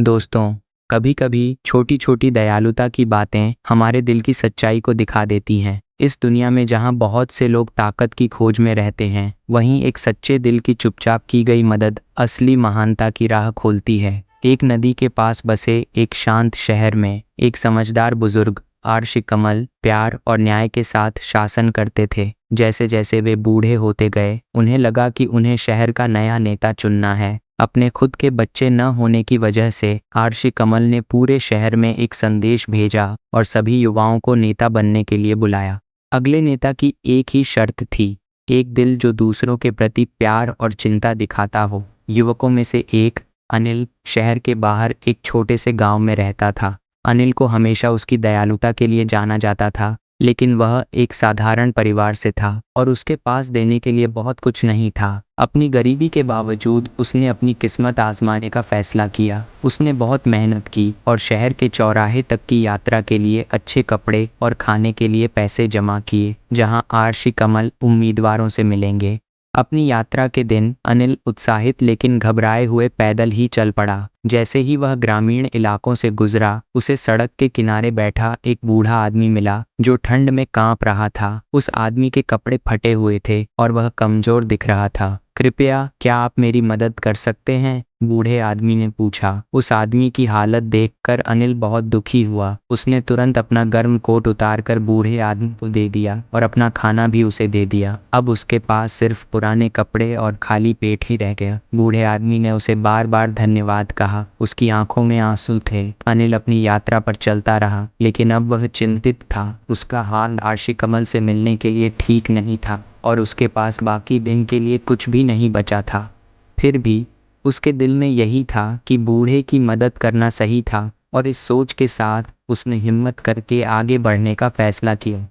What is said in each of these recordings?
दोस्तों, कभी कभी छोटी छोटी दयालुता की बातें हमारे दिल की सच्चाई को दिखा देती हैं। इस दुनिया में जहाँ बहुत से लोग ताकत की खोज में रहते हैं, वहीं एक सच्चे दिल की चुपचाप की गई मदद असली महानता की राह खोलती है। एक नदी के पास बसे एक शांत शहर में एक समझदार बुजुर्ग आर्षि कमल प्यार और न्याय के साथ शासन करते थे। जैसे जैसे वे बूढ़े होते गए, उन्हें लगा कि उन्हें शहर का नया नेता चुनना है। अपने खुद के बच्चे न होने की वजह से आर्षि कमल ने पूरे शहर में एक संदेश भेजा और सभी युवाओं को नेता बनने के लिए बुलाया। अगले नेता की एक ही शर्त थी, एक दिल जो दूसरों के प्रति प्यार और चिंता दिखाता हो। युवकों में से एक अनिल शहर के बाहर एक छोटे से गांव में रहता था। अनिल को हमेशा उसकी दयालुता के लिए जाना जाता था, लेकिन वह एक साधारण परिवार से था और उसके पास देने के लिए बहुत कुछ नहीं था। अपनी गरीबी के बावजूद उसने अपनी किस्मत आजमाने का फैसला किया। उसने बहुत मेहनत की और शहर के चौराहे तक की यात्रा के लिए अच्छे कपड़े और खाने के लिए पैसे जमा किए, जहां आर्षि कमल उम्मीदवारों से मिलेंगे। अपनी यात्रा के दिन अनिल उत्साहित लेकिन घबराए हुए पैदल ही चल पड़ा। जैसे ही वह ग्रामीण इलाकों से गुजरा, उसे सड़क के किनारे बैठा एक बूढ़ा आदमी मिला जो ठंड में कांप रहा था। उस आदमी के कपड़े फटे हुए थे और वह कमजोर दिख रहा था। कृपया, क्या आप मेरी मदद कर सकते हैं? बूढ़े आदमी ने पूछा। उस आदमी की हालत देखकर अनिल बहुत दुखी हुआ। उसने तुरंत अपना गर्म कोट उतारकर बूढ़े आदमी को दे दिया और अपना खाना भी उसे दे दिया। अब उसके पास सिर्फ पुराने कपड़े और खाली पेट ही रह गया। बूढ़े आदमी ने उसे बार बार धन्यवाद कहा। उसकी आंखों में आंसू थे। अनिल अपनी यात्रा पर चलता रहा, लेकिन अब वह चिंतित था। उसका हाल आर्षि कमल से मिलने के लिए ठीक नहीं था और उसके पास बाकी दिन के लिए कुछ भी नहीं बचा था। फिर भी उसके दिल में यही था कि बूढ़े की मदद करना सही था, और इस सोच के साथ उसने हिम्मत करके आगे बढ़ने का फैसला किया।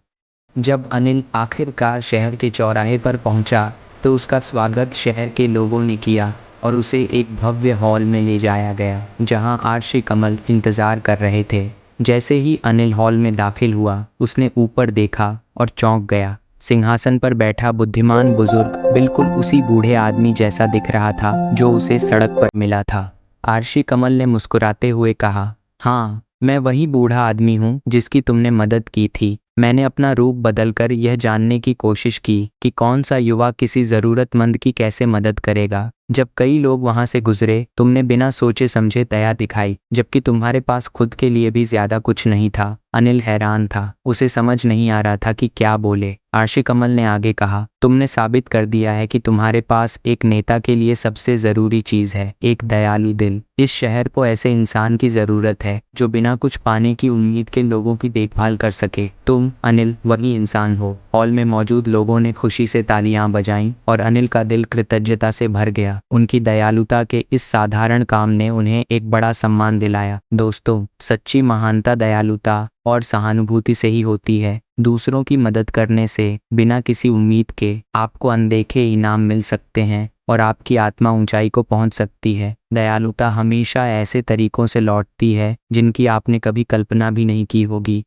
जब अनिल आखिरकार शहर के चौराहे पर पहुंचा, तो उसका स्वागत शहर के लोगों ने किया और उसे एक भव्य हॉल में ले जाया गया, जहां आर्षि कमल इंतजार कर रहे थे। जैसे ही अनिल हॉल में दाखिल हुआ, उसने ऊपर देखा और चौंक गया। सिंहासन पर बैठा बुद्धिमान बुजुर्ग बिल्कुल उसी बूढ़े आदमी जैसा दिख रहा था जो उसे सड़क पर मिला था। आर्षि कमल ने मुस्कुराते हुए कहा, हाँ, मैं वही बूढ़ा आदमी हूँ जिसकी तुमने मदद की थी। मैंने अपना रूप बदलकर यह जानने की कोशिश की कि कौन सा युवा किसी ज़रूरतमंद की कैसे मदद करेगा। जब कई लोग वहां से गुजरे, तुमने बिना सोचे समझे दया दिखाई, जबकि तुम्हारे पास खुद के लिए भी ज्यादा कुछ नहीं था। अनिल हैरान था। उसे समझ नहीं आ रहा था कि क्या बोले। आर्षि कमल ने आगे कहा, तुमने साबित कर दिया है कि तुम्हारे पास एक नेता के लिए सबसे ज़रूरी चीज़ है, एक दयालु दिल। इस शहर को ऐसे इंसान की ज़रूरत है जो बिना कुछ पाने की उम्मीद के लोगों की देखभाल कर सके। तुम, अनिल, वही इंसान हो। हॉल में मौजूद लोगों ने खुशी से तालियां बजाईं और अनिल का दिल कृतज्ञता से भर गया। उनकी दयालुता के इस साधारण काम ने उन्हें एक बड़ा सम्मान दिलाया। दोस्तों, सच्ची महानता दयालुता और सहानुभूति से ही होती है। दूसरों की मदद करने से बिना किसी उम्मीद के आपको अनदेखे इनाम मिल सकते हैं और आपकी आत्मा ऊंचाई को पहुंच सकती है। दयालुता हमेशा ऐसे तरीकों से लौटती है जिनकी आपने कभी कल्पना भी नहीं की होगी।